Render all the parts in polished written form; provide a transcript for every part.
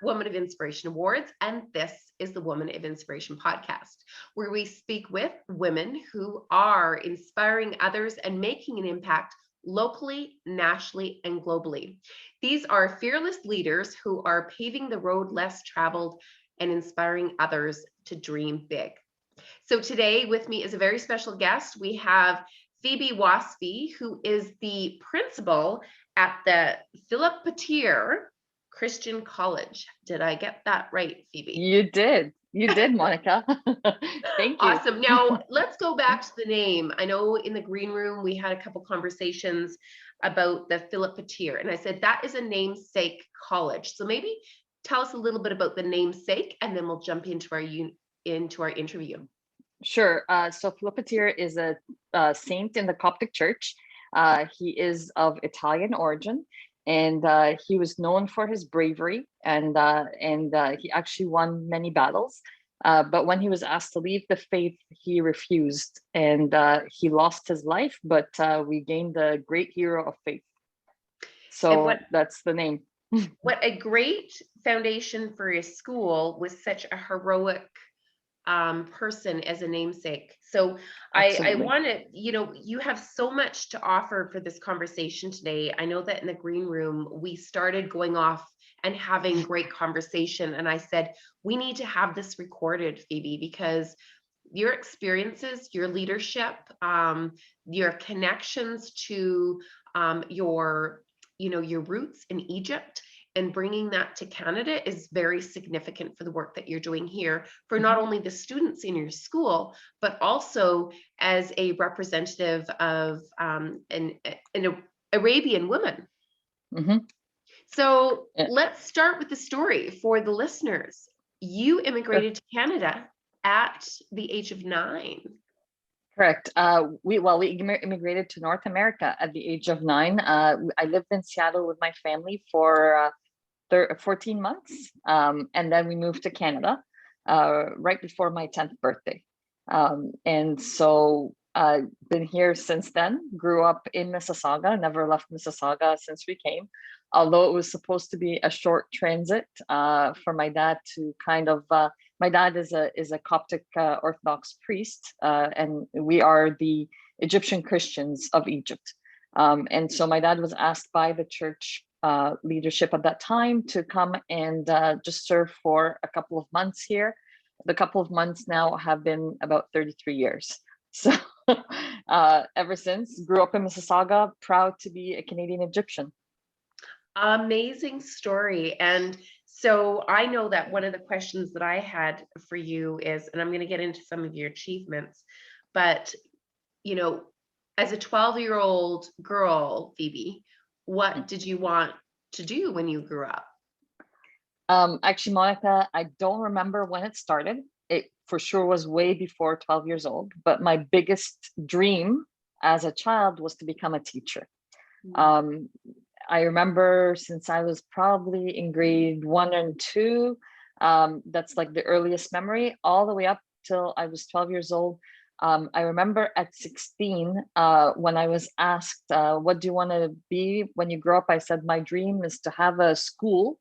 Woman of Inspiration Awards, and this is the Woman of Inspiration podcast, where we speak with women who are inspiring others and making an impact locally, nationally, and globally. These are fearless leaders who are paving the road less traveled and inspiring others to dream big. So today with me is a very special guest. We have Phoebe Wasfy, who is the principal at the Philopateer Christian College. Did I get that right, Phoebe? You did, Monica. Thank you. Awesome. Now let's go back to the name. I know in the green room we had a couple conversations about the Philopateer, and I said that is a namesake college. So maybe tell us a little bit about the namesake, and then we'll jump into our interview. Sure. So Philopateer is a saint in the Coptic Church. He is of Italian origin, and he was known for his bravery, and he actually won many battles. But when he was asked to leave the faith, he refused, and he lost his life. But we gained a great hero of faith. So that's the name. What a great foundation for a school with such a heroic person as a namesake. So I want to, you have so much to offer for this conversation today. I know that in the green room, we started going off and having great conversation. And I said, we need to have this recorded, Phoebe, because your experiences, your leadership, your connections to your roots in Egypt, and bringing that to Canada is very significant for the work that you're doing here for not only the students in your school, but also as a representative of an Arabian woman. Mm-hmm. So let's start with the story for the listeners. You immigrated to Canada at the age of 9. Correct. We immigrated to North America at the age of 9. I lived in Seattle with my family for 14 months, and then we moved to Canada right before my 10th birthday. And so I've been here since then. Grew up in Mississauga. Never left Mississauga since we came, although it was supposed to be a short transit for my dad to kind of. My dad is a Coptic Orthodox priest, and we are the Egyptian Christians of Egypt. And so my dad was asked by the church leadership at that time to come and just serve for a couple of months here. The couple of months now have been about 33 years. So ever since, grew up in Mississauga, proud to be a Canadian Egyptian. Amazing story. And so I know that one of the questions that I had for you is, and I'm going to get into some of your achievements, but, as a 12-year-old girl, Phoebe, what did you want to do when you grew up? Actually, Monica, I don't remember when it started. It for sure was way before 12 years old, but my biggest dream as a child was to become a teacher. Mm-hmm. I remember since I was probably in grade 1 and 2, that's like the earliest memory, all the way up till I was 12 years old. I remember at 16, when I was asked, what do you want to be when you grow up? I said, my dream is to have a school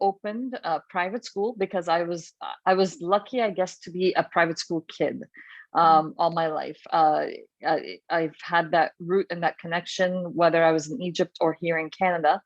opened, a private school, because I was lucky, I guess, to be a private school kid. All my life. I've had that root and that connection, whether I was in Egypt or here in Canada.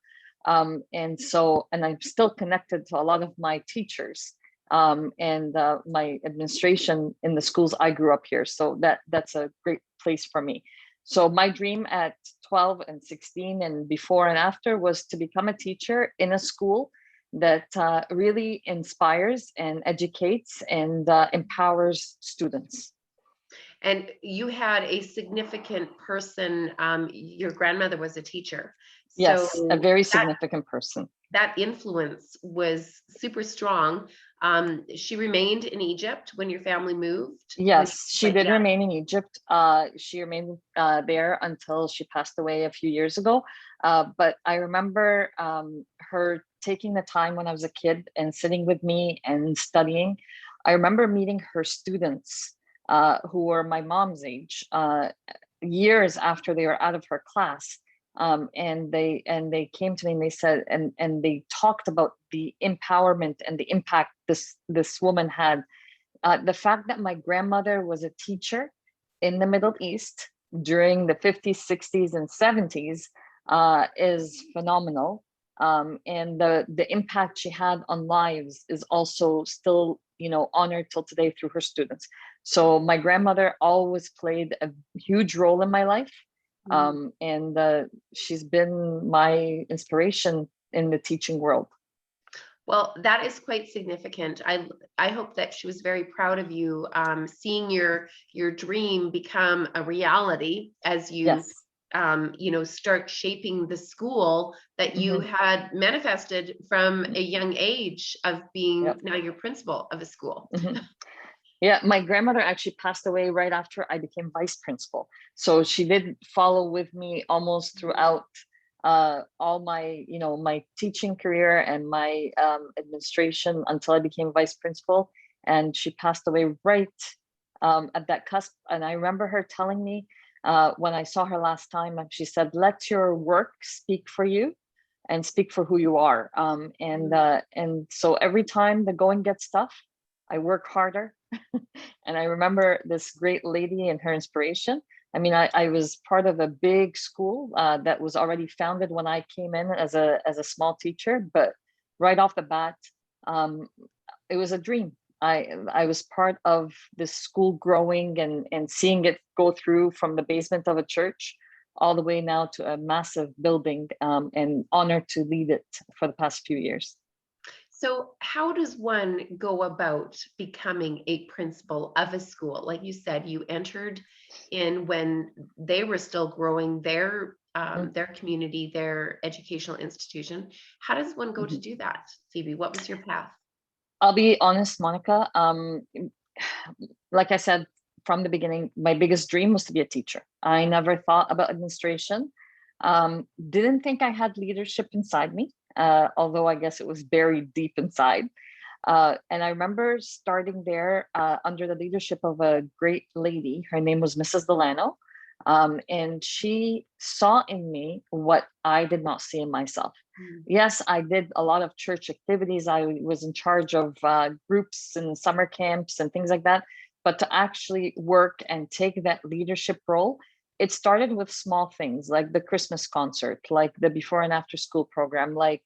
And I'm still connected to a lot of my teachers and my administration in the schools I grew up here. So that's a great place for me. So my dream at 12 and 16 and before and after was to become a teacher in a school that really inspires and educates and empowers students. And you had a significant person, your grandmother was a teacher. Yes, so a very significant person. That influence was super strong. She remained in Egypt when your family moved? Yes, she did remain in Egypt. She remained there until she passed away a few years ago. But I remember her taking the time when I was a kid and sitting with me and studying. I remember meeting her students who were my mom's age, years after they were out of her class. And they came to me and they said, and they talked about the empowerment and the impact this woman had. The fact that my grandmother was a teacher in the Middle East during the 50s, 60s, and 70s is phenomenal. And the impact she had on lives is also still, honored till today through her students. So my grandmother always played a huge role in my life. And she's been my inspiration in the teaching world. Well, that is quite significant. I hope that she was very proud of you, seeing your dream become a reality as you Yes. Start shaping the school that you had manifested from a young age of being now your principal of a school. Yeah, my grandmother actually passed away right after I became vice principal. So she did follow with me almost throughout all my, my teaching career and my administration until I became vice principal. And she passed away right at that cusp. And I remember her telling me when I saw her last time, she said, "Let your work speak for you and speak for who you are." And so every time the going gets tough, I work harder. And I remember this great lady and her inspiration. I mean, I was part of a big school that was already founded when I came in as a small teacher, but right off the bat, it was a dream. I was part of this school growing and seeing it go through from the basement of a church all the way now to a massive building, and honored to lead it for the past few years. So how does one go about becoming a principal of a school? Like you said, you entered in when they were still growing their community, their educational institution. How does one go to do that, Phoebe? What was your path? I'll be honest, Monica. Like I said from the beginning, my biggest dream was to be a teacher. I never thought about administration. Didn't think I had leadership inside me. Although I guess it was buried deep inside. And I remember starting there under the leadership of a great lady. Her name was Mrs. Delano. And she saw in me what I did not see in myself. Yes, I did a lot of church activities. I was in charge of groups and summer camps and things like that. But to actually work and take that leadership role, it started with small things like the Christmas concert, like the before and after school program, like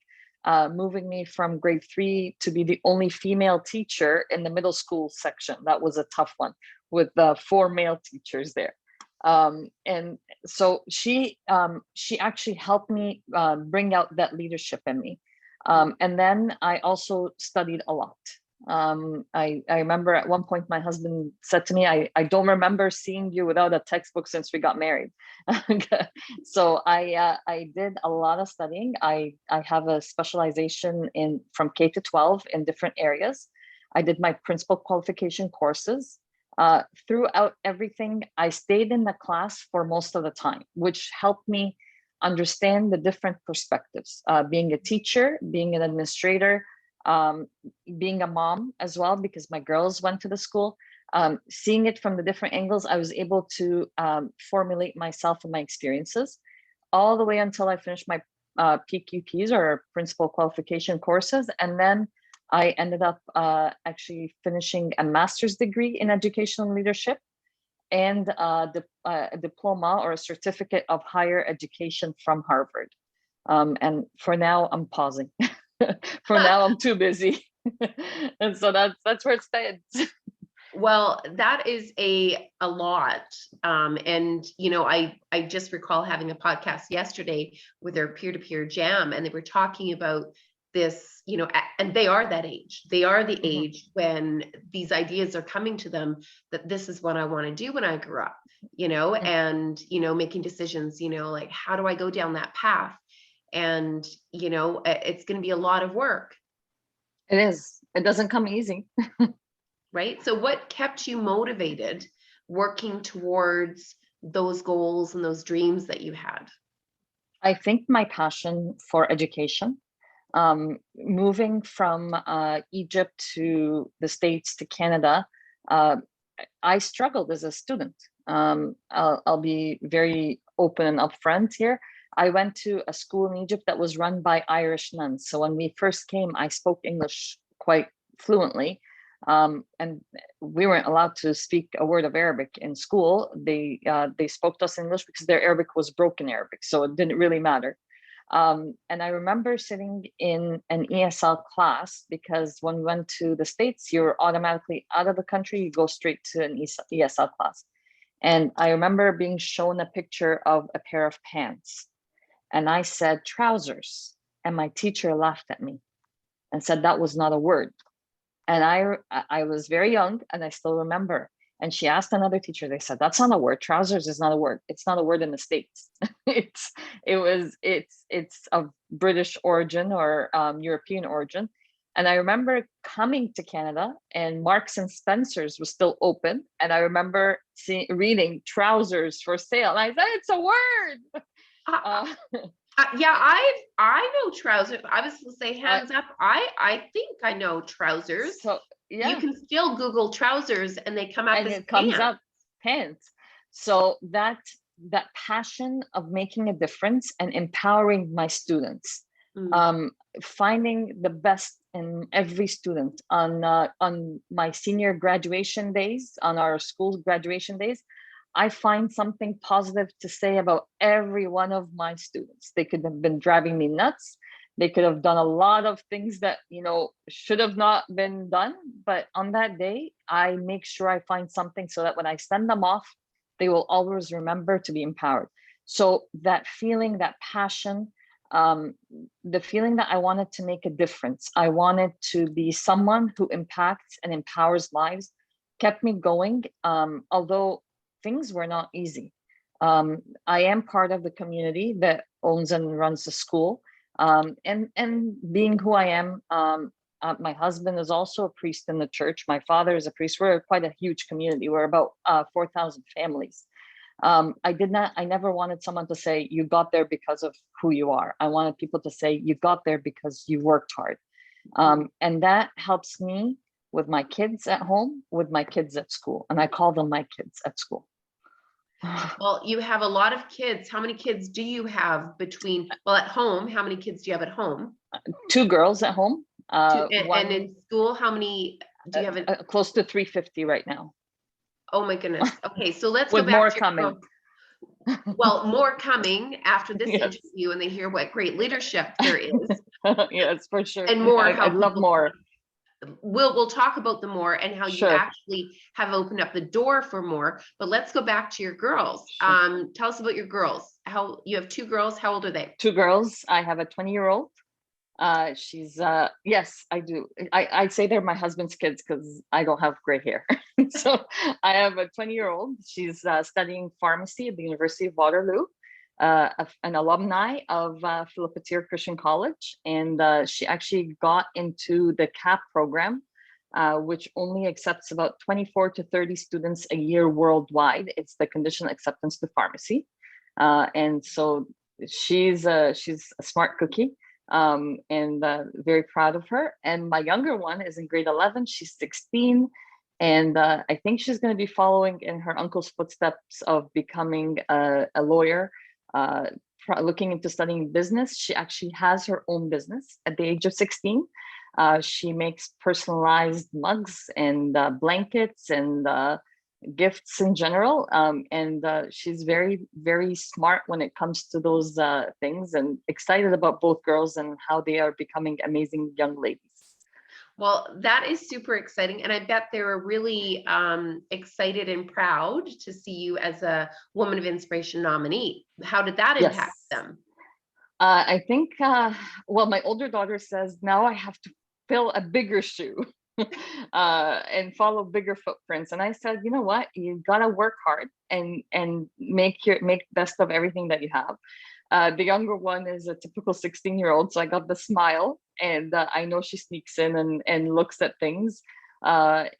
moving me from grade 3 to be the only female teacher in the middle school section. That was a tough one with 4 male teachers there. And so she actually helped me bring out that leadership in me. And then I also studied a lot. I remember at one point my husband said to me, I don't remember seeing you without a textbook since we got married. So I did a lot of studying. I have a specialization from K to 12 in different areas. I did my principal qualification courses. Throughout everything, I stayed in the class for most of the time, which helped me understand the different perspectives, being a teacher, being an administrator, being a mom as well, because my girls went to the school. Seeing it from the different angles, I was able to formulate myself and my experiences all the way until I finished my PQPs or principal qualification courses. And then I ended up actually finishing a master's degree in educational leadership and a diploma or a certificate of higher education from Harvard. And for now, I'm pausing. For now, I'm too busy. And so that's where it stands. Well, that is a lot. And, I just recall having a podcast yesterday with their peer-to-peer jam, and they were talking about this, and they are that age. They are the age when these ideas are coming to them that this is what I want to do when I grew up, and, making decisions, like, how do I go down that path? And, it's going to be a lot of work. It is. It doesn't come easy. Right? So what kept you motivated working towards those goals and those dreams that you had? I think my passion for education, moving from Egypt to the States to Canada, I struggled as a student. I'll be very open and upfront here. I went to a school in Egypt that was run by Irish nuns. So when we first came, I spoke English quite fluently. And we weren't allowed to speak a word of Arabic in school. They spoke to us in English because their Arabic was broken Arabic, so it didn't really matter. And I remember sitting in an ESL class, because when we went to the States, you're automatically out of the country, you go straight to an ESL class. And I remember being shown a picture of a pair of pants. And I said trousers. And my teacher laughed at me and said that was not a word. And I was very young, and I still remember. And she asked another teacher, they said, that's not a word. Trousers is not a word. It's not a word in the States. It's of British origin or European origin. And I remember coming to Canada, and Marks and Spencer's was still open. And I remember reading trousers for sale. And I said, it's a word. Yeah, I know trousers. I was to say hands up. I think I know trousers. So yeah, you can still Google trousers and they come up and as it comes pants. up pants. So that passion of making a difference and empowering my students, finding the best in every student. On my senior graduation days, on our school's graduation days, I find something positive to say about every one of my students. They could have been driving me nuts. They could have done a lot of things that, should have not been done. But on that day, I make sure I find something so that when I send them off, they will always remember to be empowered. So that feeling, that passion, the feeling that I wanted to make a difference, I wanted to be someone who impacts and empowers lives, kept me going, although things were not easy. I am part of the community that owns and runs the school. And being who I am, my husband is also a priest in the church. My father is a priest. We're quite a huge community. We're about 4,000 families. I never wanted someone to say, you got there because of who you are. I wanted people to say, you got there because you worked hard. And that helps me with my kids at home, with my kids at school. And I call them my kids at school. Well, you have a lot of kids. How many kids do you have at home? How many kids do you have at home? 2 girls at home. And in school, how many do you have? Close to 350 right now. Oh my goodness. Okay, so let's with go back more to coming. Well, more coming after this interview, and they hear what great leadership there is. Yes, for sure. And more. I'd love more. We'll talk about the more and how you actually have opened up the door for more. But let's go back to your girls. Tell us about your girls. How you have 2 girls. How old are they? 2 girls. I have a 20-year-old. She's yes, I do. I say they're my husband's kids because I don't have gray hair. So I have a 20-year-old. She's studying pharmacy at the University of Waterloo. An alumni of Philopateer Christian College, and she actually got into the CAP program, which only accepts about 24 to 30 students a year worldwide. It's the conditional acceptance to pharmacy, and so she's a smart cookie, and very proud of her. And my younger one is in grade 11. She's 16. And I think she's going to be following in her uncle's footsteps of becoming a lawyer. Looking into studying business. She actually has her own business at the age of 16. She makes personalized mugs and blankets and gifts in general. And she's very, very smart when it comes to those things, and excited about both girls and how they are becoming amazing young ladies. Well, that is super exciting. And I bet they were really excited and proud to see you as a Woman of Inspiration nominee. How did that impact them? I think, well, my older daughter says, now I have to fill a bigger shoe and follow bigger footprints. And I said, you know what, you gotta work hard and make best of everything that you have. The younger one is a typical 16-year-old, so I got the smile, and I know she sneaks in and looks at things. To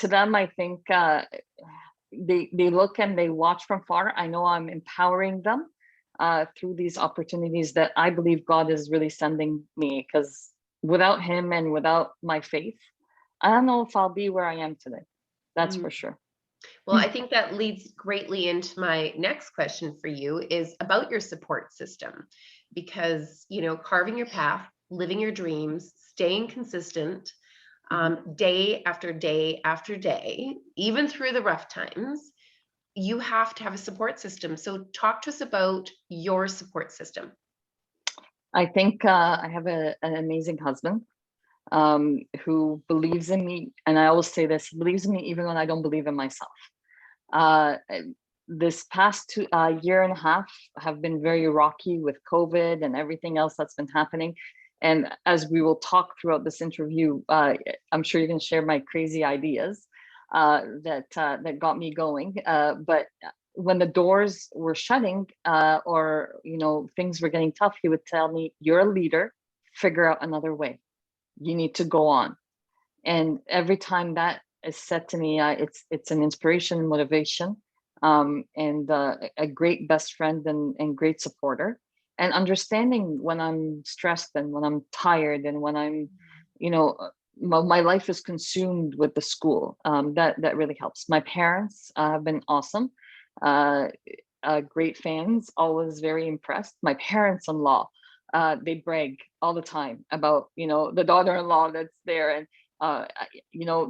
them, I think they look and they watch from far. I know I'm empowering them through these opportunities that I believe God is really sending me, because without him and without my faith, I don't know if I'll be where I am today. That's for sure. Well, I think that leads greatly into my next question for you is about your support system, because, carving your path, living your dreams, staying consistent, day after day after day, even through the rough times, you have to have a support system. So talk to us about your support system. I think I have an amazing husband who believes in me. And I always say this, he believes in me even when I don't believe in myself. Uh, this past year and a half have been very rocky with COVID and everything else that's been happening. And as we will talk throughout this interview, I'm sure you can share my crazy ideas that got me going. But when the doors were shutting or things were getting tough, he would tell me, "You're a leader, figure out another way. You need to go on." And every time that is said to me, it's an inspiration and motivation, and a great best friend and great supporter, and understanding when I'm stressed and when I'm tired and when I'm, my life is consumed with the school. That really helps. My parents have been awesome, great fans, always very impressed. My parents-in-law, they brag all the time about the daughter-in-law that's there, and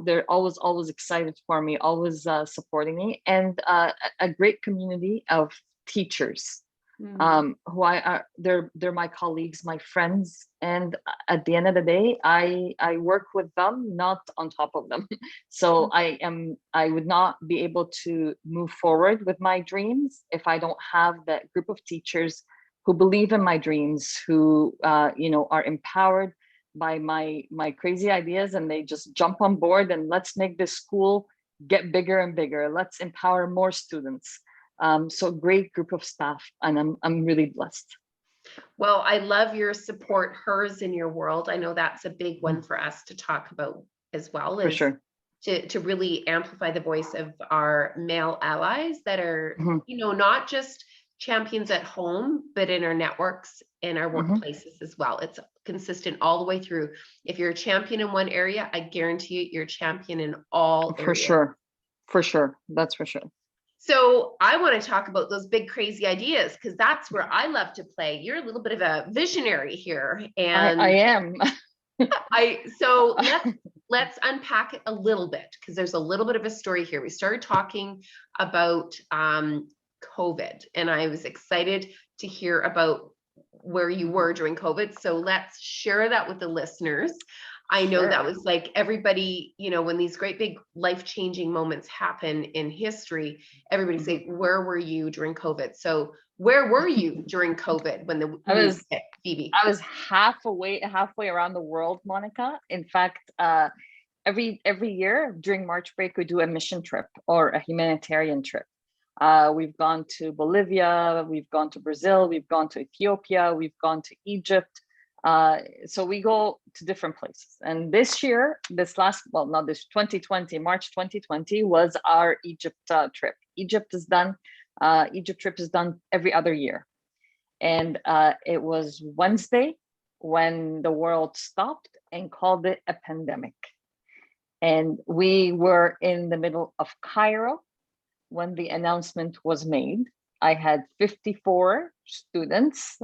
they're always excited for me, always supporting me, and a great community of teachers who they're my colleagues, my friends, and at the end of the day, I work with them, not on top of them. So I would not be able to move forward with my dreams if I don't have that group of teachers who believe in my dreams, who are empowered by my crazy ideas, and they just jump on board and let's make this school get bigger and bigger. Let's empower more students. So great group of staff, and I'm really blessed. Well, I love your support, hers in your world. I know that's a big one for us to talk about as well, For is sure. to really amplify the voice of our male allies that are, not just champions at home, but in our networks, in our workplaces as well. It's consistent all the way through. If you're a champion in one area, I guarantee you, you're a champion in all areas. For sure. That's for sure. So I want to talk about those big, crazy ideas, because that's where I love to play. You're a little bit of a visionary here. And I am. So let's unpack it a little bit, because there's a little bit of a story here. We started talking about COVID, and I was excited to hear about where you were during COVID. So let's share that with the listeners. I know that was like everybody, when these great big life-changing moments happen in history, everybody say, where were you during COVID? So where were you during COVID when the news hit, Phoebe? I was halfway around the world, Monica. In fact, every year during March break, we do a mission trip or a humanitarian trip. We've gone to Bolivia, we've gone to Brazil, we've gone to Ethiopia, we've gone to Egypt. So we go to different places. And this year, not this 2020, March 2020 was our Egypt trip. Egypt trip is done every other year. And it was Wednesday when the world stopped and called it a pandemic. And we were in the middle of Cairo when the announcement was made. I had 54 students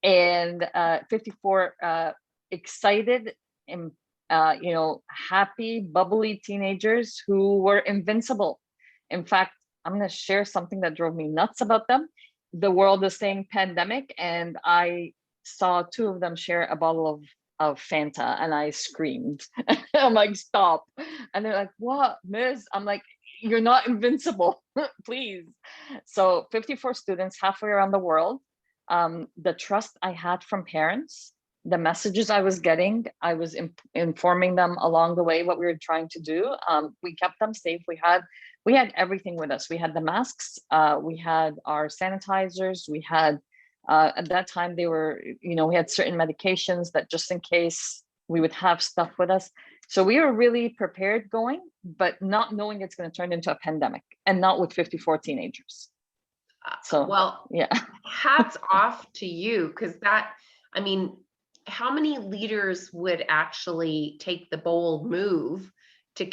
and 54 excited and happy, bubbly teenagers who were invincible. In fact, I'm going to share something that drove me nuts about them. The world is saying pandemic, and I saw two of them share a bottle of Fanta, and I screamed. I'm like, stop. And they're like, what, miss? I'm like, you're not invincible, please. So 54 students halfway around the world. The trust I had from parents, the messages I was getting, I was informing them along the way what we were trying to do. We kept them safe. We had everything with us. We had the masks, we had our sanitizers, we had at that time we had certain medications that just in case we would have stuff with us. So we were really prepared going, but not knowing it's going to turn into a pandemic, and not with 54 teenagers. So, well, yeah, hats off to you, because how many leaders would actually take the bold move to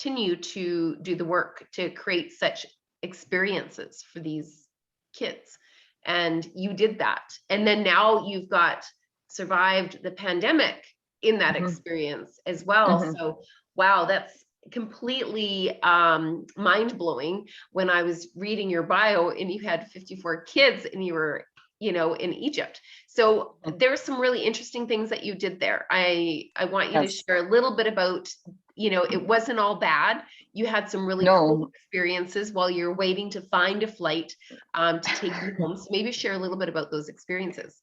continue to do the work to create such experiences for these kids. And you did that. And then now you've got survived the pandemic in that experience as well. So, wow, that's completely mind-blowing. When I was reading your bio and you had 54 kids and you were, in Egypt. So there's some really interesting things that you did there. I want you to share a little bit about, it wasn't all bad. You had some really cool experiences while you're waiting to find a flight to take you home. So maybe share a little bit about those experiences.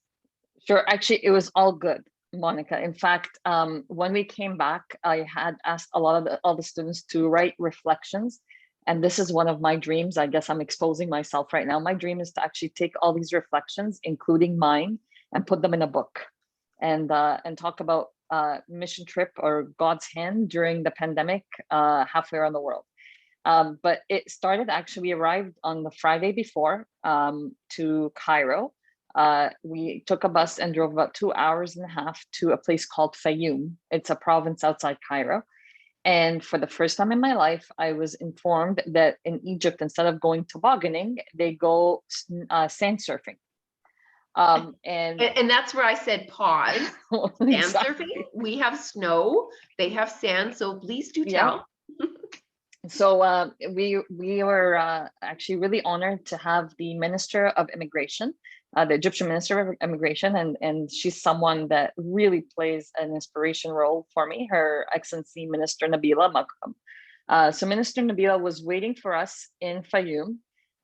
Sure. Actually, it was all good, Monica. In fact, when we came back, I had asked all the students to write reflections. And this is one of my dreams. I guess I'm exposing myself right now. My dream is to actually take all these reflections, including mine, and put them in a book and talk about mission trip or God's hand during the pandemic halfway around the world. But it started, actually, we arrived on the Friday before to Cairo. We took a bus and drove about 2.5 hours to a place called Fayoum. It's a province outside Cairo. And for the first time in my life, I was informed that in Egypt, instead of going tobogganing, they go sand surfing. And that's where I said pause. Sand surfing. We have snow. They have sand. So please do tell. So we were actually really honored to have the Minister of Immigration, the Egyptian Minister of Immigration, and she's someone that really plays an inspiration role for me, Her Excellency Minister Nabila Makram. So Minister Nabila was waiting for us in Fayoum.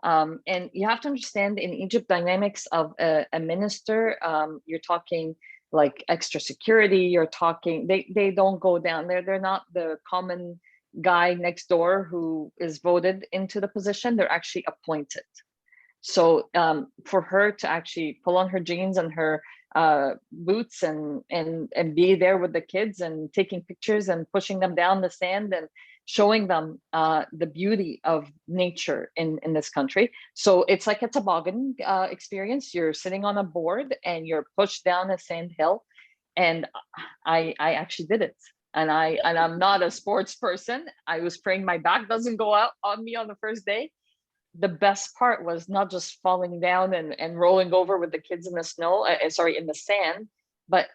And you have to understand, in Egypt, dynamics of a minister, you're talking like extra security, you're talking, they don't go down there. They're not the common guy next door who is voted into the position. They're actually appointed. So for her to actually pull on her jeans and her boots and be there with the kids and taking pictures and pushing them down the sand and showing them the beauty of nature in this country. So it's like a toboggan experience. You're sitting on a board and you're pushed down a sand hill. And I actually did it. And I'm not a sports person. I was praying my back doesn't go out on me on the first day. The best part was not just falling down and rolling over with the kids in the snow, in the sand, but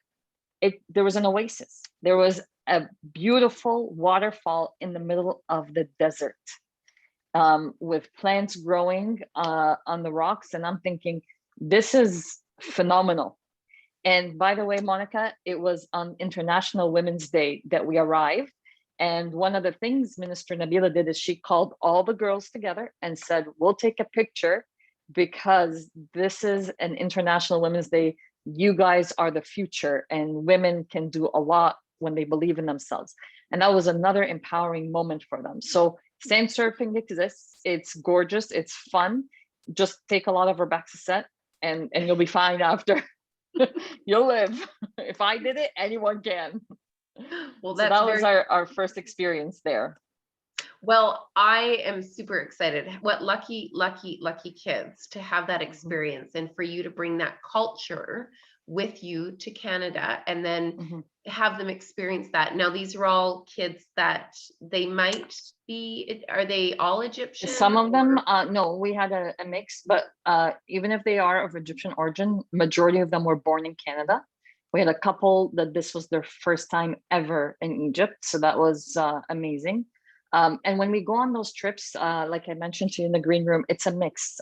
there was an oasis. There was a beautiful waterfall in the middle of the desert with plants growing on the rocks. And I'm thinking, this is phenomenal. And by the way, Monica, it was on International Women's Day that we arrived. And one of the things Minister Nabila did is she called all the girls together and said, we'll take a picture because this is an International Women's Day. You guys are the future, and women can do a lot when they believe in themselves. And that was another empowering moment for them. So sand surfing exists. It's gorgeous. It's fun. Just take a lot of Robaxacet and you'll be fine after. You'll live. If I did it, anyone can. Well, so that was our first experience there. Well, I am super excited. What lucky kids to have that experience and for you to bring that culture with you to Canada and then have them experience that. Now, these are all kids that they might be, are they all Egyptian? Some of them, no, we had a mix, but even if they are of Egyptian origin, majority of them were born in Canada. We had a couple that this was their first time ever in Egypt. So that was amazing. And when we go on those trips, like I mentioned to you in the green room, it's a mix.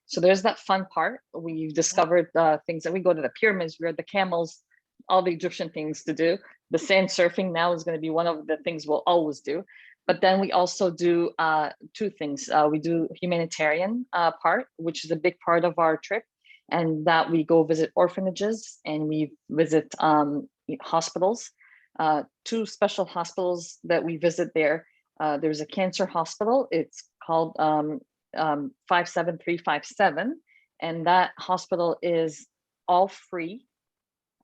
So there's that fun part. We've discovered things that we go to the pyramids, we ride the camels, all the Egyptian things to do. The sand surfing now is going to be one of the things we'll always do. But then we also do two things. We do humanitarian part, which is a big part of our trip. And that we go visit orphanages and we visit hospitals. Two special hospitals that we visit there. There's a cancer hospital. It's called 57357. And that hospital is all free,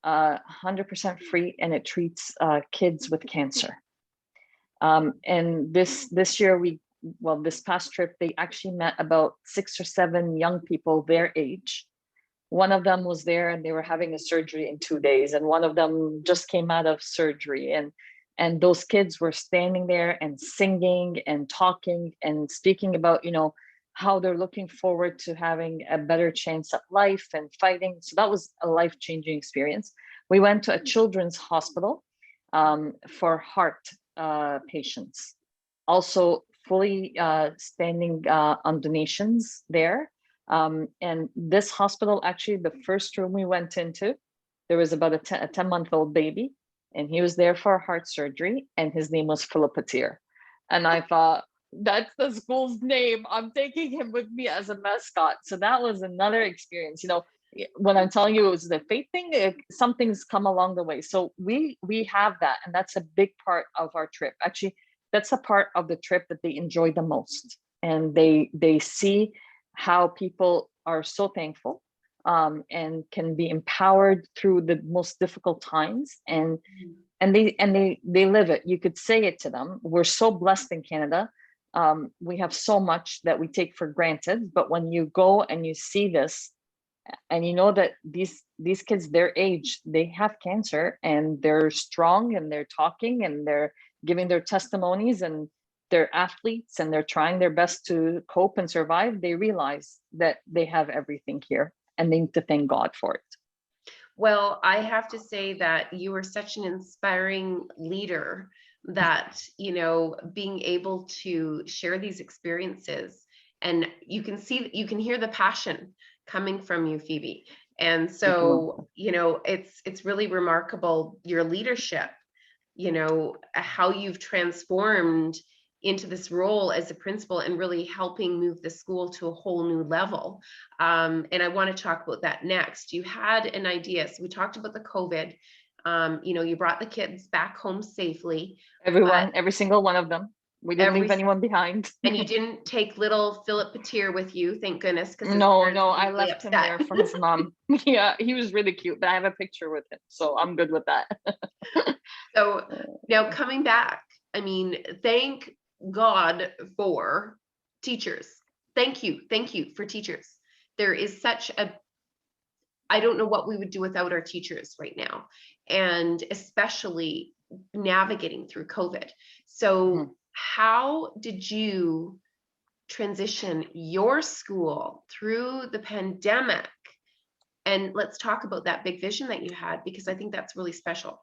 100% free, and it treats kids with cancer. And this year, this past trip, they actually met about 6 or 7 young people their age. One of them was there and they were having a surgery in 2 days, and one of them just came out of surgery. And those kids were standing there and singing and talking and speaking about, how they're looking forward to having a better chance at life and fighting. So that was a life-changing experience. We went to a children's hospital for heart patients, also fully standing on donations there. And this hospital, actually, the first room we went into, there was about a 10-month-old baby, and he was there for heart surgery, and his name was Philopateer. And I thought, that's the school's name. I'm taking him with me as a mascot. So that was another experience. When I'm telling you it was the faith thing, something's come along the way. So we have that, and that's a big part of our trip. Actually, that's a part of the trip that they enjoy the most, and they see how people are so thankful and can be empowered through the most difficult times, and they live it. You could say it to them. We're so blessed in Canada. We have so much that we take for granted, but when you go and you see this, and you know that these kids their age, they have cancer, and they're strong, and they're talking, and they're giving their testimonies, and they're athletes, and they're trying their best to cope and survive, they realize that they have everything here, and they need to thank God for it. Well, I have to say that you are such an inspiring leader, that, being able to share these experiences, and you can hear the passion coming from you, Phoebe. And so, it's really remarkable, your leadership, how you've transformed into this role as a principal and really helping move the school to a whole new level. And I want to talk about that next. You had an idea. So we talked about the COVID. You brought the kids back home safely. Every single one of them. We didn't leave anyone behind. And you didn't take little Philopateer with you, thank goodness. No, I left him there for his mom. Yeah, he was really cute, but I have a picture with him, so I'm good with that. So now coming back, thank God for teachers. Thank you for teachers. There is I don't know what we would do without our teachers right now, and especially navigating through COVID. So how did you transition your school through the pandemic? And let's talk about that big vision that you had, because I think that's really special.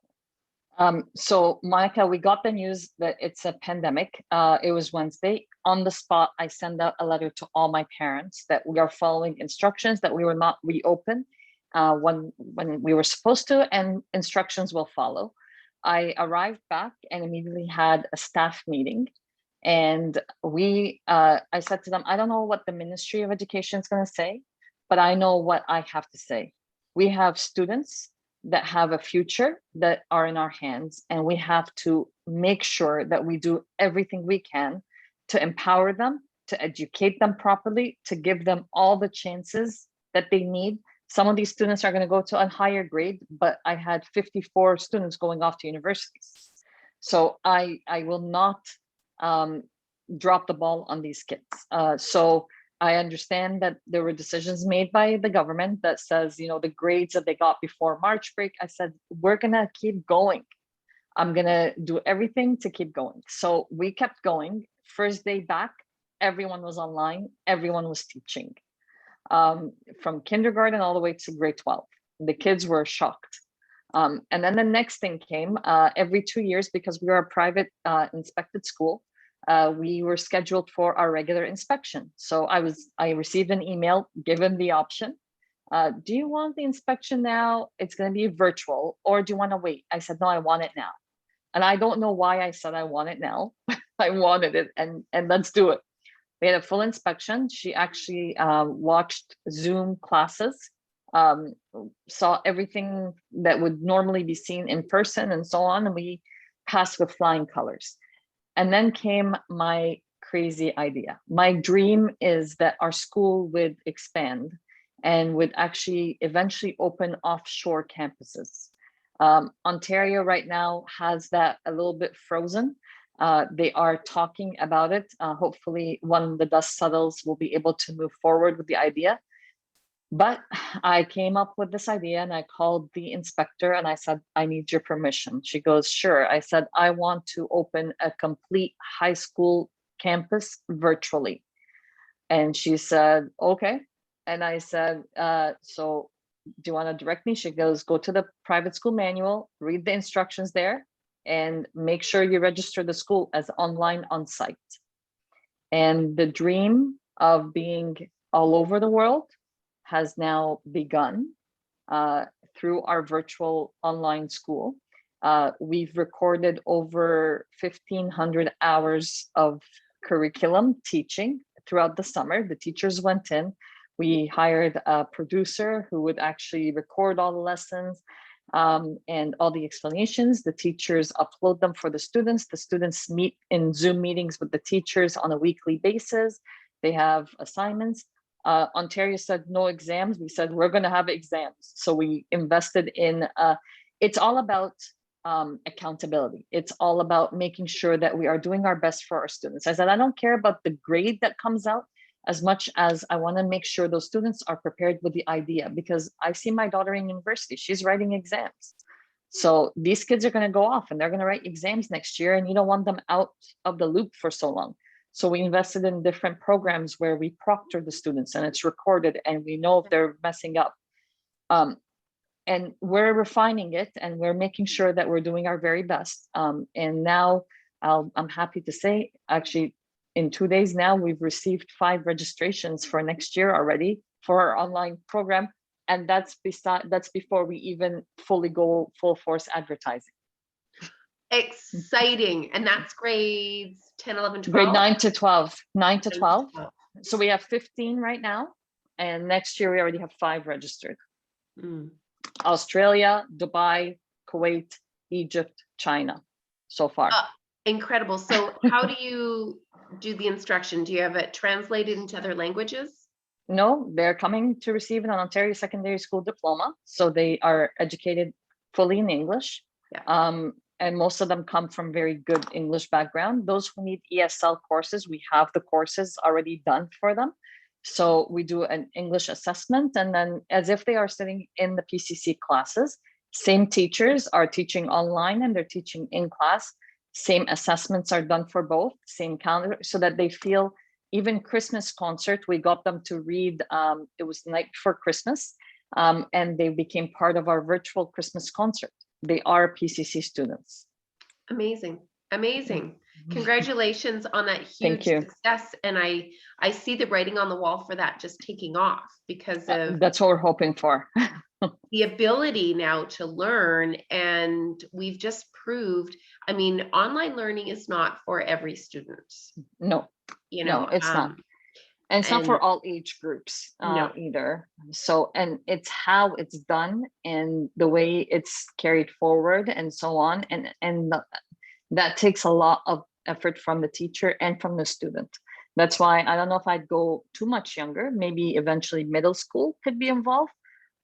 So Monica, we got the news that it's a pandemic. It was Wednesday. On the spot, I sent out a letter to all my parents that we are following instructions, that we will not reopen when we were supposed to, and instructions will follow. I arrived back and immediately had a staff meeting. And I said to them, I don't know what the Ministry of Education is going to say, but I know what I have to say. We have students that have a future that are in our hands, and we have to make sure that we do everything we can to empower them, to educate them properly, to give them all the chances that they need. Some of these students are going to go to a higher grade, but I had 54 students going off to universities. So I will not drop the ball on these kids. So I understand that there were decisions made by the government that says, the grades that they got before March break. I said, we're going to keep going. I'm going to do everything to keep going. So we kept going. First day back, everyone was online. Everyone was teaching from kindergarten all the way to grade 12. The kids were shocked. And then the next thing came every 2 years, because we are a private inspected school. We were scheduled for our regular inspection. So I received an email given the option. Do you want the inspection now? It's going to be virtual, or do you want to wait? I said, no, I want it now. And I don't know why I said I want it now. I wanted it, and let's do it. We had a full inspection. She actually watched Zoom classes, saw everything that would normally be seen in person and so on. And we passed with flying colors. And then came my crazy idea. My dream is that our school would expand and would actually eventually open offshore campuses. Ontario right now has that a little bit frozen. They are talking about it. Hopefully, when the dust settles, we'll be able to move forward with the idea. But I came up with this idea and I called the inspector and I said, I need your permission. She goes, sure. I said, I want to open a complete high school campus virtually. And she said, okay. And I said, so do you want to direct me? She goes, go to the private school manual, read the instructions there, and make sure you register the school as online on site. And the dream of being all over the world has now begun through our virtual online school. We've recorded over 1,500 hours of curriculum teaching throughout the summer. The teachers went in. We hired a producer who would actually record all the lessons and all the explanations. The teachers upload them for the students. The students meet in Zoom meetings with the teachers on a weekly basis. They have assignments. Ontario said no exams. We said we're going to have exams. So we invested in, it's all about accountability. It's all about making sure that we are doing our best for our students. I said, I don't care about the grade that comes out as much as I want to make sure those students are prepared with the idea, because I see my daughter in university, she's writing exams. So these kids are going to go off and they're going to write exams next year, and you don't want them out of the loop for so long. So we invested in different programs where we proctor the students and it's recorded and we know if they're messing up. And we're refining it and we're making sure that we're doing our very best. And now I'm happy to say, actually, in 2 days now, we've received 5 registrations for next year already for our online program. And that's before we even fully go full force advertising. Exciting. And that's grades 10, 11, 12? Grade 9 to 12, 9 to 12. So we have 15 right now. And next year we already have 5 registered. Australia, Dubai, Kuwait, Egypt, China, so far. Incredible. So how do you do the instruction? Do you have it translated into other languages? No, they're coming to receive an Ontario Secondary School diploma. So they are educated fully in English. Yeah. And most of them come from very good English background. Those who need ESL courses, we have the courses already done for them. So we do an English assessment, and then as if they are sitting in the PCC classes, same teachers are teaching online and they're teaching in class. Same assessments are done for both, same calendar, so that they feel. Even Christmas concert, we got them to read, it was the night before Christmas, and they became part of our virtual Christmas concert. They are PCC students. Amazing. Amazing. Congratulations on that huge success. And I see the writing on the wall for that just taking off, because of that's what we're hoping for. the ability now to learn. And we've just proved, I mean, online learning is not for every student. No, no, it's not. And it's not for all age groups either. So, and it's how it's done and the way it's carried forward and so on. And that takes a lot of effort from the teacher and from the student. That's why I don't know if I'd go too much younger. Maybe eventually middle school could be involved.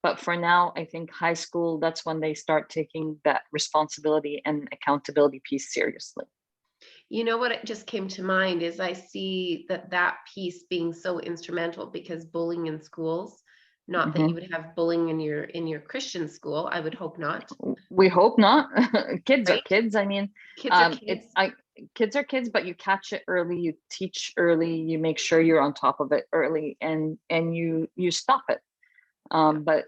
But for now, I think high school, that's when they start taking that responsibility and accountability piece seriously. You know what it just came to mind is I see that piece being so instrumental, because bullying in schools, not that you would have bullying in your Christian school, I would hope not. We hope not. Kids are kids. I mean, kids are kids. Kids are kids, but you catch it early, you teach early, you make sure you're on top of it early, and you stop it. But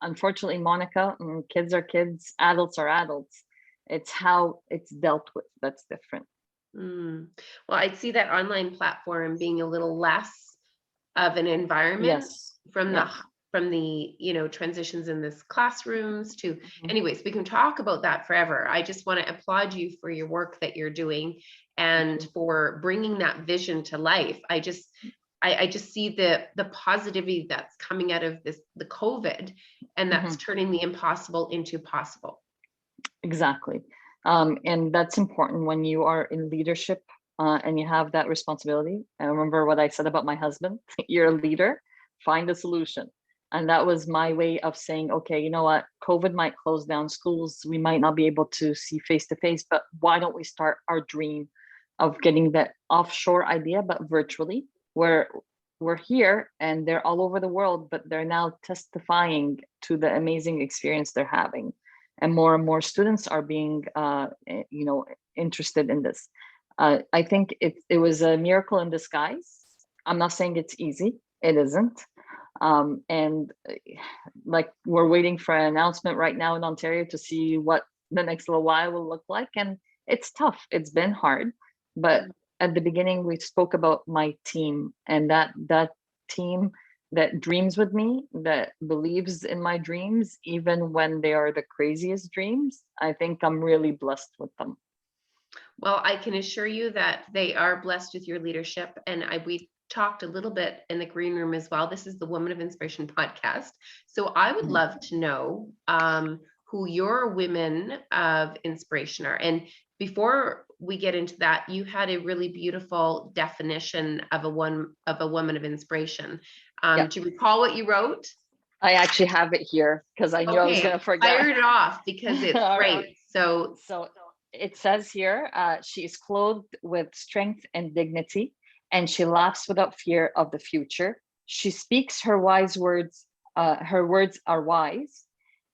unfortunately, Monica, kids are kids, adults are adults. It's how it's dealt with that's different. Well, I'd see that online platform being a little less of an environment from the transitions in this classrooms to anyways, we can talk about that forever. I just want to applaud you for your work that you're doing and for bringing that vision to life. I just see the positivity that's coming out of the COVID, and that's turning the impossible into possible. Exactly. And that's important when you are in leadership and you have that responsibility. I remember what I said about my husband, you're a leader, find a solution. And that was my way of saying, okay, you know what, COVID might close down schools. We might not be able to see face-to-face, but why don't we start our dream of getting that offshore idea, but virtually, where were here and they're all over the world, but they're now testifying to the amazing experience they're having. And more students are being, interested in this. I think it was a miracle in disguise. I'm not saying it's easy. It isn't. And like, we're waiting for an announcement right now in Ontario to see what the next little while will look like. And it's tough. It's been hard. But at the beginning, we spoke about my team, and that team that dreams with me, that believes in my dreams, even when they are the craziest dreams. I think I'm really blessed with them. Well, I can assure you that they are blessed with your leadership. And we talked a little bit in the green room as well. This is the Woman of Inspiration podcast. So I would love to know who your women of inspiration are. And before we get into that, you had a really beautiful definition of a woman of inspiration. Do you recall what you wrote? I actually have it here because I knew I was going to forget. Fire it off because it's great. So it says here, she is clothed with strength and dignity, and she laughs without fear of the future. She speaks her wise words. Her words are wise.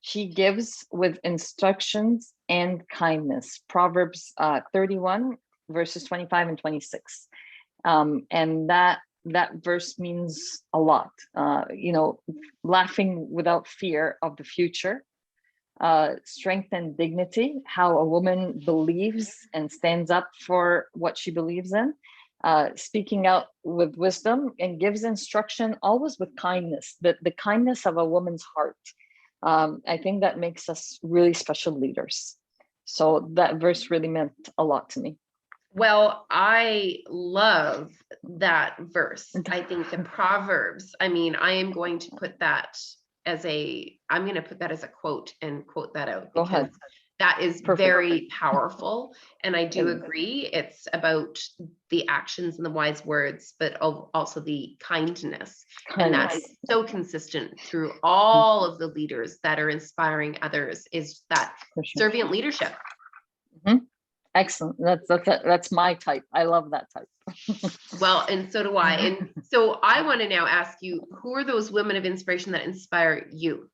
She gives with instructions and kindness. Proverbs 31, verses 25 and 26. And that verse means a lot. Laughing without fear of the future. Strength and dignity, how a woman believes and stands up for what she believes in. Speaking out with wisdom, and gives instruction always with kindness, the kindness of a woman's heart. I think that makes us really special leaders. So that verse really meant a lot to me. Well, I love that verse. I think the Proverbs, I am going to put that as a quote and quote that out. Go ahead. That is very powerful. And I do agree. It's about the actions and the wise words, but also the kindness. And that's so consistent through all of the leaders that are inspiring others, is that servant leadership. Mm-hmm. Excellent. That's my type. I love that type. Well, and so do I. And so I want to now ask you, who are those women of inspiration that inspire you?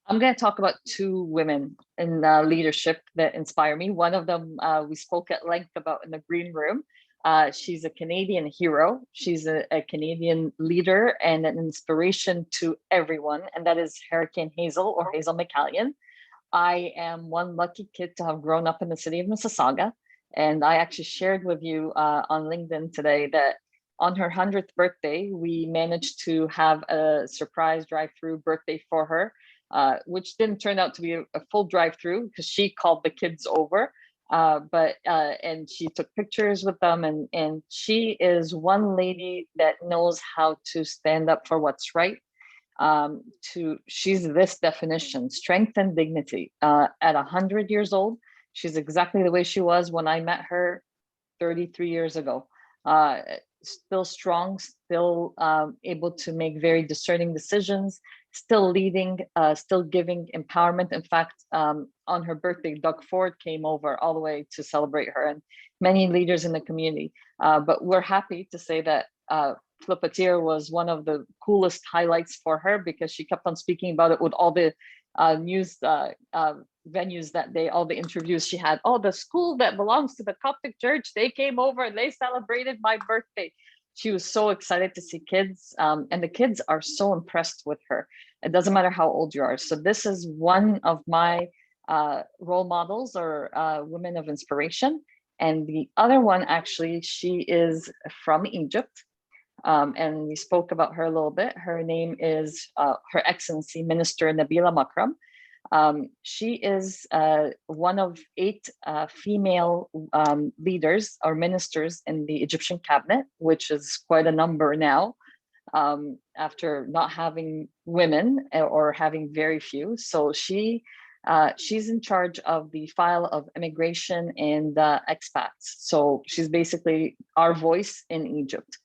I'm going to talk about two women in leadership that inspire me. One of them we spoke at length about in the green room. She's a Canadian hero. She's a Canadian leader and an inspiration to everyone. And that is Hurricane Hazel, or Hazel McCallion. I am one lucky kid to have grown up in the city of Mississauga. And I actually shared with you on LinkedIn today that on her 100th birthday, we managed to have a surprise drive-through birthday for her. Which didn't turn out to be a full drive-through because she called the kids over, and she took pictures with them, and she is one lady that knows how to stand up for what's right. She's this definition: strength and dignity. At 100 years old, she's exactly the way she was when I met her 33 years ago. Still strong, still able to make very discerning decisions, still leading, still giving empowerment. In fact, on her birthday, Doug Ford came over all the way to celebrate her, and many leaders in the community. But we're happy to say that Philopateer was one of the coolest highlights for her, because she kept on speaking about it with all the news venues that day, all the interviews she had. Oh, the school that belongs to the Coptic Church, they came over and they celebrated my birthday. She was so excited to see kids, and the kids are so impressed with her. It doesn't matter how old you are. So this is one of my role models, or women of inspiration. And the other one, actually, she is from Egypt. And we spoke about her a little bit. Her name is Her Excellency Minister Nabila Makram. She is one of 8 female leaders or ministers in the Egyptian cabinet, which is quite a number now, after not having women or having very few. So she's in charge of the file of immigration and expats. So she's basically our voice in Egypt.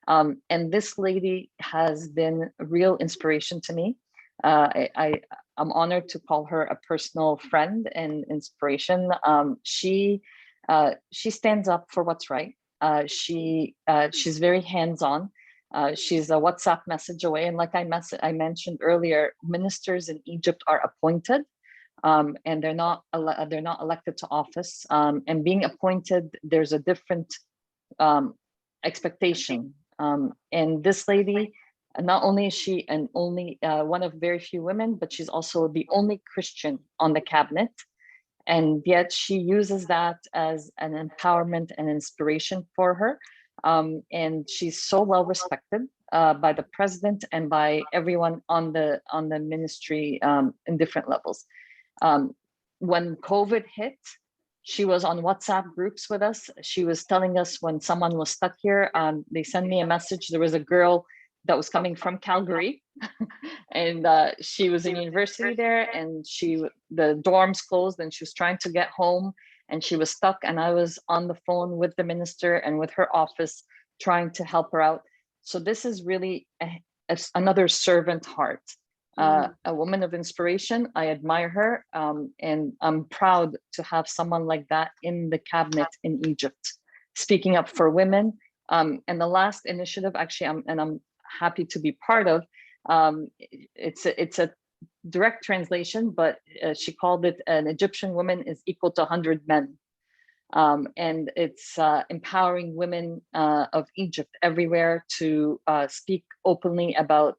And this lady has been a real inspiration to me. I'm honored to call her a personal friend and inspiration. She stands up for what's right. She's very hands-on. She's a WhatsApp message away. And like I mentioned earlier, ministers in Egypt are appointed, and they're not elected to office. And being appointed, there's a different expectation. And this lady, not only is she one of very few women, but she's also the only Christian on the cabinet. And yet she uses that as an empowerment and inspiration for her. And she's so well respected by the president and by everyone on the ministry in different levels. When COVID hit, she was on WhatsApp groups with us. She was telling us when someone was stuck here, they sent me a message. There was a girl that was coming from Calgary and she was in university there, and the dorms closed and she was trying to get home and she was stuck, and I was on the phone with the minister and with her office trying to help her out. So this is really another servant heart, a woman of inspiration. I admire her, and I'm proud to have someone like that in the cabinet in Egypt, speaking up for women. And the last initiative, actually, I'm happy to be part of. It's a direct translation, but she called it "An Egyptian Woman is Equal to 100 Men." And it's empowering women of Egypt everywhere to speak openly about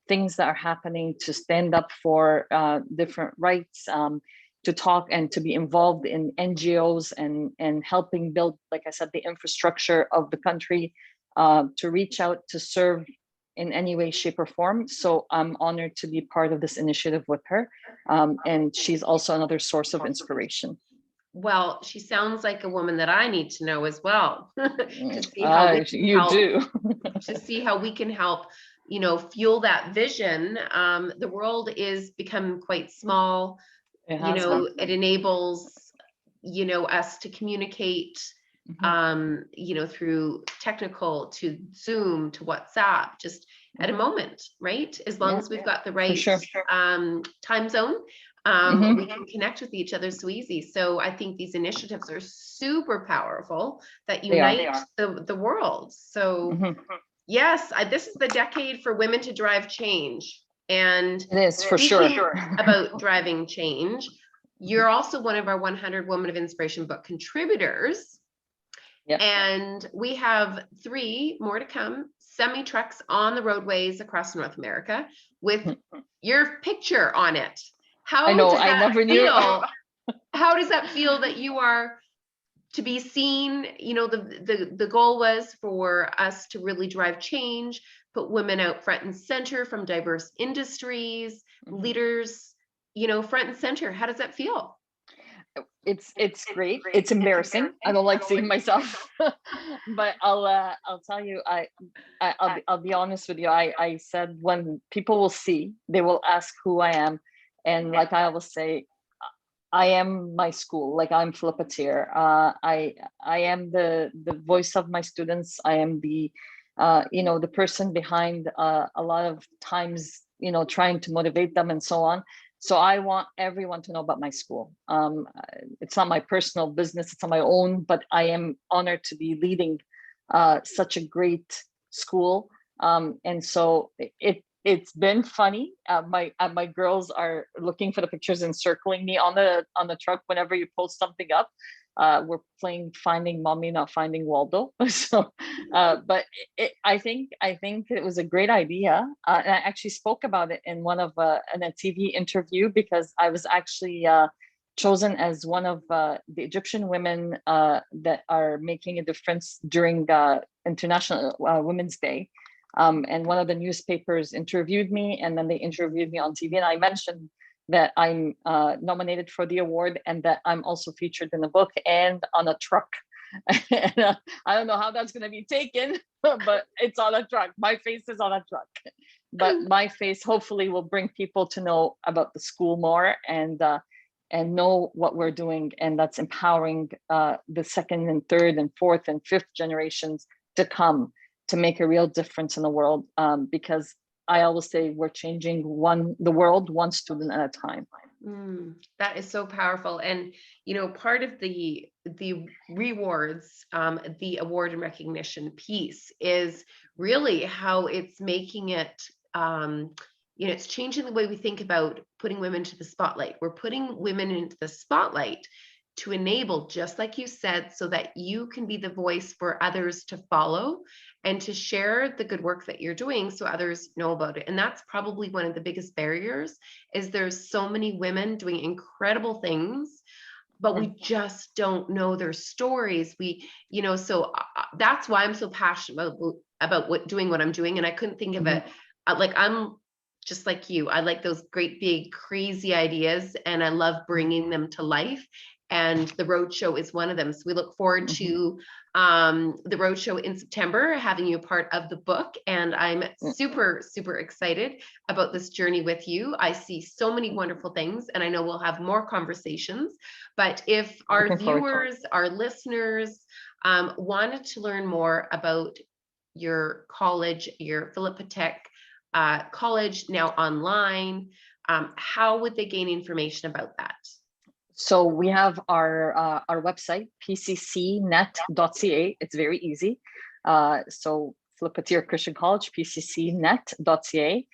things that are happening, to stand up for different rights, to talk and to be involved in NGOs and helping build, like I said, the infrastructure of the country, to reach out to serve in any way, shape, or form. So I'm honored to be part of this initiative with her. And she's also another source of inspiration. Well, she sounds like a woman that I need to know as well. To see how we can help, to see how we can help, fuel that vision. The world is becoming quite small. It enables, us to communicate, through technical, to Zoom, to WhatsApp, just at a moment, right? As long as we've got the right time zone, we can connect with each other so easy. So I think these initiatives are super powerful that unite the world. So yes, this is the decade for women to drive change. And it is for sure about driving change. You're also one of our 100 Women of Inspiration book contributors. Yep. And we have 3 more to come, semi-trucks on the roadways across North America with your picture on it. I know, I never knew. How does that feel that you are to be seen? The goal was for us to really drive change, put women out front and center from diverse industries, leaders, front and center. How does that feel? It's great. It's embarrassing. I don't like seeing myself, but I'll tell you, I'll be honest with you. I said, when people will see, they will ask who I am. And like I always say, I am my school. Like, I'm Philopateer. I am the voice of my students. I am the the person behind a lot of times, trying to motivate them and so on. So I want everyone to know about my school. It's not my personal business, it's on my own, but I am honored to be leading such a great school. And so it's been funny. My girls are looking for the pictures and circling me on the truck whenever you post something up. We're playing Finding Mommy, Not Finding Waldo. So, but I think it was a great idea. And I actually spoke about it in in a TV interview, because I was actually chosen as one of the Egyptian women that are making a difference during International Women's Day. And one of the newspapers interviewed me, and then they interviewed me on TV, and I mentioned that I'm nominated for the award, and that I'm also featured in the book and on a truck. And, I don't know how that's going to be taken, but it's on a truck. My face is on a truck, but my face hopefully will bring people to know about the school more, and know what we're doing, and that's empowering the second and third and fourth and fifth generations to come, to make a real difference in the world, because I always say we're changing the world one student at a time. That is so powerful. And, part of the the rewards, the award and recognition piece is really how it's making it, it's changing the way we think about putting women to the spotlight. We're putting women into the spotlight to enable, just like you said, so that you can be the voice for others to follow and to share the good work that you're doing so others know about it. And that's probably one of the biggest barriers, is there's so many women doing incredible things, but we just don't know their stories. So that's why I'm so passionate about doing what I'm doing. And I couldn't think of it. Like, I'm just like you. I like those great, big, crazy ideas, and I love bringing them to life. And the roadshow is one of them. So we look forward to the roadshow in September, having you a part of the book. And I'm super, super excited about this journey with you. I see so many wonderful things, and I know we'll have more conversations. But if our viewers, our listeners wanted to learn more about your college, your Philopateer college, now online, how would they gain information about that? So we have our website, pccnet.ca. It's very easy. So Philopateer Christian College, pccnet.ca.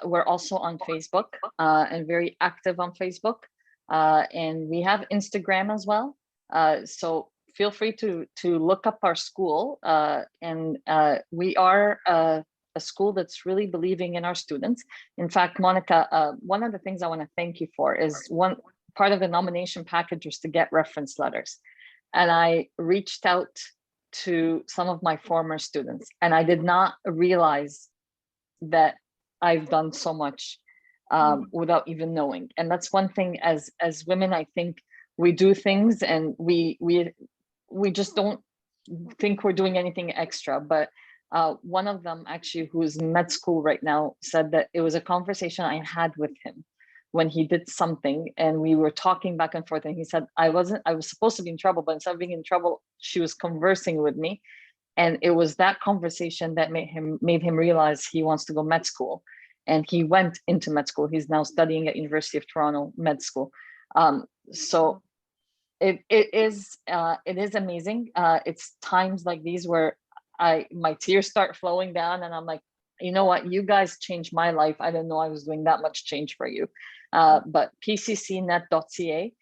We're also on Facebook and very active on Facebook. And we have Instagram as well. So feel free to look up our school. And we are a school that's really believing in our students. In fact, Monica, one of the things I want to thank you for is part of the nomination package was to get reference letters. And I reached out to some of my former students, and I did not realize that I've done so much without even knowing. And that's one thing, as women, I think we do things and we just don't think we're doing anything extra. But one of them, actually, who's in med school right now, said that it was a conversation I had with him when he did something, and we were talking back and forth, and he said, I was supposed to be in trouble, but instead of being in trouble, she was conversing with me. And it was that conversation that made him realize he wants to go med school. And he went into med school. He's now studying at University of Toronto med school. So it is amazing. It's times like these where my tears start flowing down, and I'm like, you know what, you guys changed my life. I didn't know I was doing that much change for you. But pccnet.ca,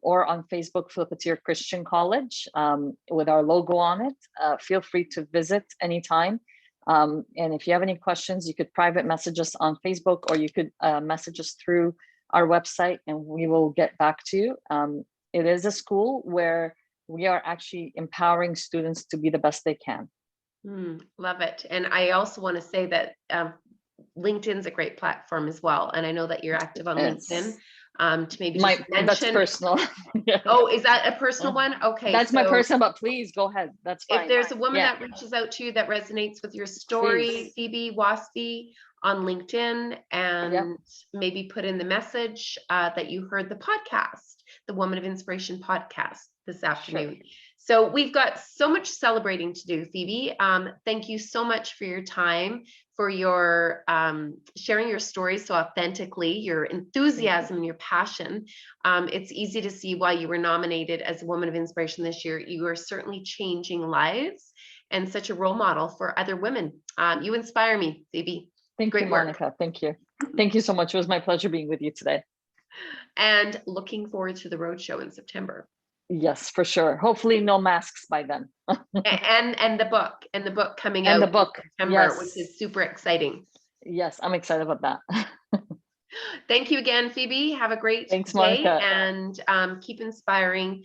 or on Facebook, Philopateer Christian College, with our logo on it. Feel free to visit anytime. And if you have any questions, you could private message us on Facebook, or you could message us through our website, and we will get back to you. It is a school where we are actually empowering students to be the best they can. Love it. And I also want to say that LinkedIn's a great platform as well. And I know that you're active on LinkedIn. To maybe just mention. That's personal. Yeah. Oh, is that a personal one? Okay. That's my personal, but please go ahead. That's fine. If there's a woman that reaches out to you that resonates with your story, please. Phoebe Wasfy on LinkedIn, and maybe put in the message that you heard the podcast, the Woman of Inspiration podcast this afternoon. Sure. So we've got so much celebrating to do, Phoebe. Thank you so much for your time, for your sharing your story so authentically, your enthusiasm and your passion. It's easy to see why you were nominated as a Woman of Inspiration this year. You are certainly changing lives and such a role model for other women. You inspire me, Phoebe. Thank you, Monica. Thank you. Thank you so much. It was my pleasure being with you today. And looking forward to the roadshow in September. Yes, for sure. Hopefully no masks by then. and the book coming out in September, which is super exciting. Yes, I'm excited about that. Thank you again, Phoebe. Have a great day, Monica. And keep inspiring,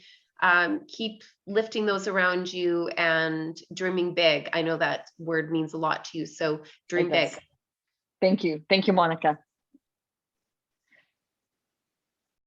keep lifting those around you, and dreaming big. I know that word means a lot to you, so dream big. Thank you. Thank you, Monica.